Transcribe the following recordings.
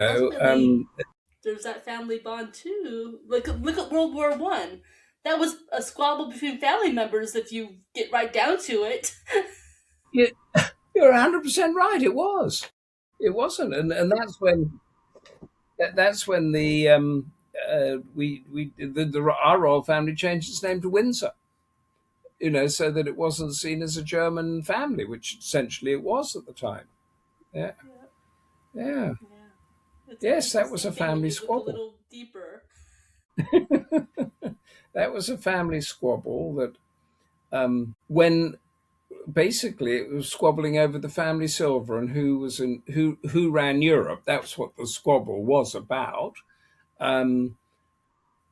Oh, Ultimately, there's that family bond too. Look at World War I. That was a squabble between family members. If you get right down to it. you, you're 100% right. It was. It wasn't, and that's when the our royal family changed its name to Windsor. So that it wasn't seen as a German family, which essentially it was at the time. Yeah, Yeah, yeah, yeah. It's yes, that was a interesting thing when family you look a squabble. little deeper. That was a family squabble that when basically it was squabbling over the family silver and who ran Europe. That's what the squabble was about. Um,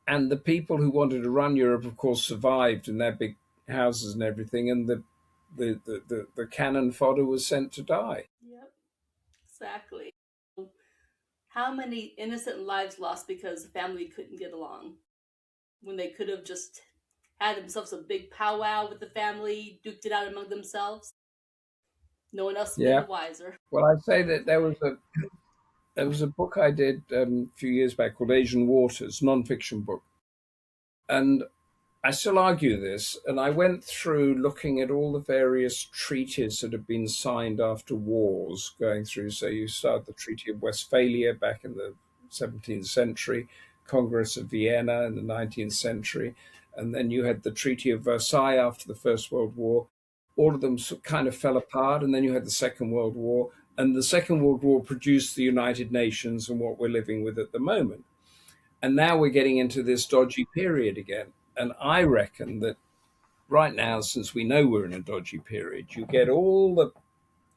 and the people who wanted to run Europe, of course, survived in their big houses and everything, and the cannon fodder was sent to die. Yep, exactly. How many innocent lives lost because the family couldn't get along when they could have just had themselves a big powwow with the family, duked it out among themselves? No one else been the Yeah. wiser. Well, I'd say that there was a book I did a few years back called Asian Waters, non-fiction book, and I still argue this. And I went through looking at all the various treaties that have been signed after wars, going through. So you start the Treaty of Westphalia back in the 17th century, Congress of Vienna in the 19th century, and then you had the Treaty of Versailles after the First World War. All of them kind of fell apart, and then you had the Second World War. And the Second World War produced the United Nations and what we're living with at the moment. And now we're getting into this dodgy period again. And I reckon that right now, since we know we're in a dodgy period, you get all the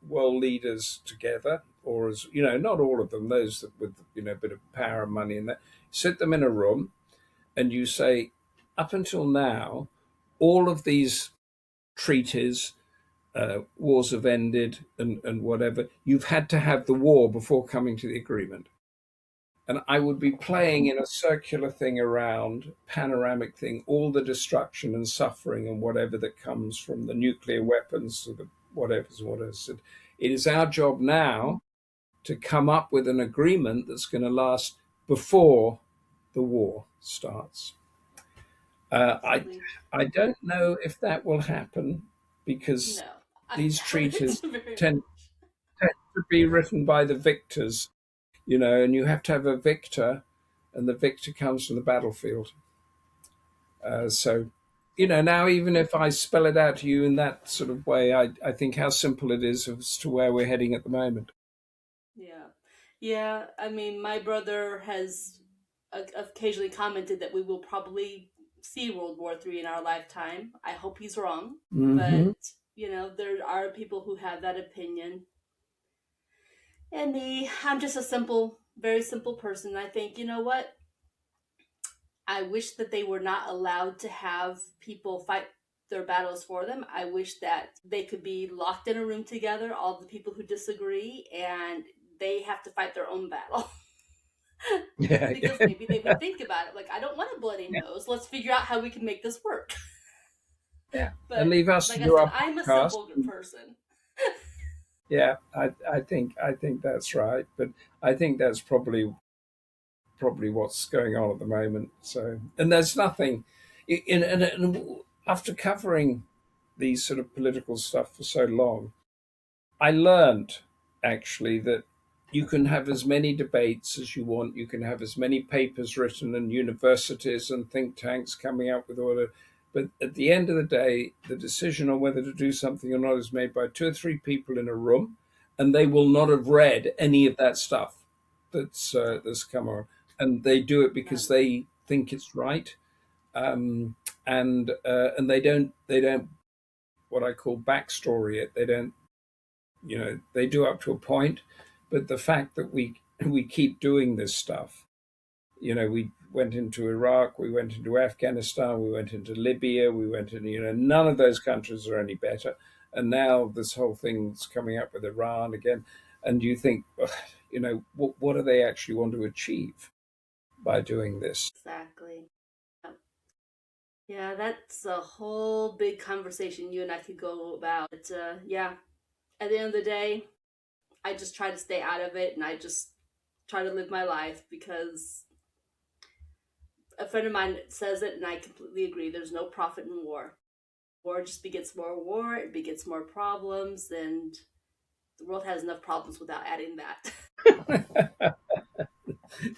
world leaders together, or as not all of them, those that with a bit of power and money, and that sit them in a room, and you say, up until now, all of these treaties, wars have ended, and whatever. You've had to have the war before coming to the agreement. And I would be playing in a circular thing around, panoramic thing, all the destruction and suffering and whatever that comes from the nuclear weapons to the whatever's what I said. It is our job now to come up with an agreement that's going to last before the war starts. I Absolutely. I don't know if that will happen because No, I these doubt it treaties very tend, much. tend to be written by the victors, and you have to have a victor, and the victor comes from the battlefield. So, now even if I spell it out to you in that sort of way, I think how simple it is as to where we're heading at the moment. Yeah. Yeah, I mean, my brother has occasionally commented that we will probably see World War III in our lifetime. I hope he's wrong, Hmm. but there are people who have that opinion. And me, I'm just a simple, very simple person. I think, you know what? I wish that they were not allowed to have people fight their battles for them. I wish that they could be locked in a room together, all the people who disagree, and they have to fight their own battle. Yeah, Because yeah, maybe they would think about it like, I don't want a bloody yeah, nose. Let's figure out how we can make this work. yeah. And But leave us to like I do said, our I'm a podcast. simple person. Yeah, I think that's right, but I think that's probably what's going on at the moment. So, and there's nothing, and after covering these sort of political stuff for so long, I learned actually that you can have as many debates as you want. You can have as many papers written and universities and think tanks coming up with order. But at the end of the day, the decision on whether to do something or not is made by two or three people in a room, and they will not have read any of that stuff that's come on. And they do it because None. they think it's right, um, and they don't what I call backstory it. They don't they do up to a point, but the fact that we keep doing this stuff, we went into Iraq, we went into Afghanistan, we went into Libya, we went into none of those countries are any better, and now this whole thing's coming up with Iran again, and you think, ugh, what do they actually want to achieve by doing this? Exactly. Yeah, that's a whole big conversation you and I could go about. But yeah, at the end of the day, I just try to stay out of it and I just try to live my life, because a friend of mine says it, and I completely agree. There's no profit in war. War just begets more war, it begets more problems, and the world has enough problems without adding that.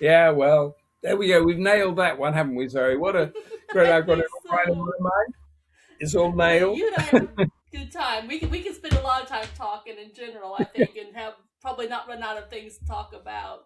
Yeah, well, there we go. We've nailed that one, haven't we, Zoe? What a great. I I've got it think all right in so. my mind. It's all nailed. You and I have a good time. We can spend a lot of time talking in general, I think, and have probably not run out of things to talk about.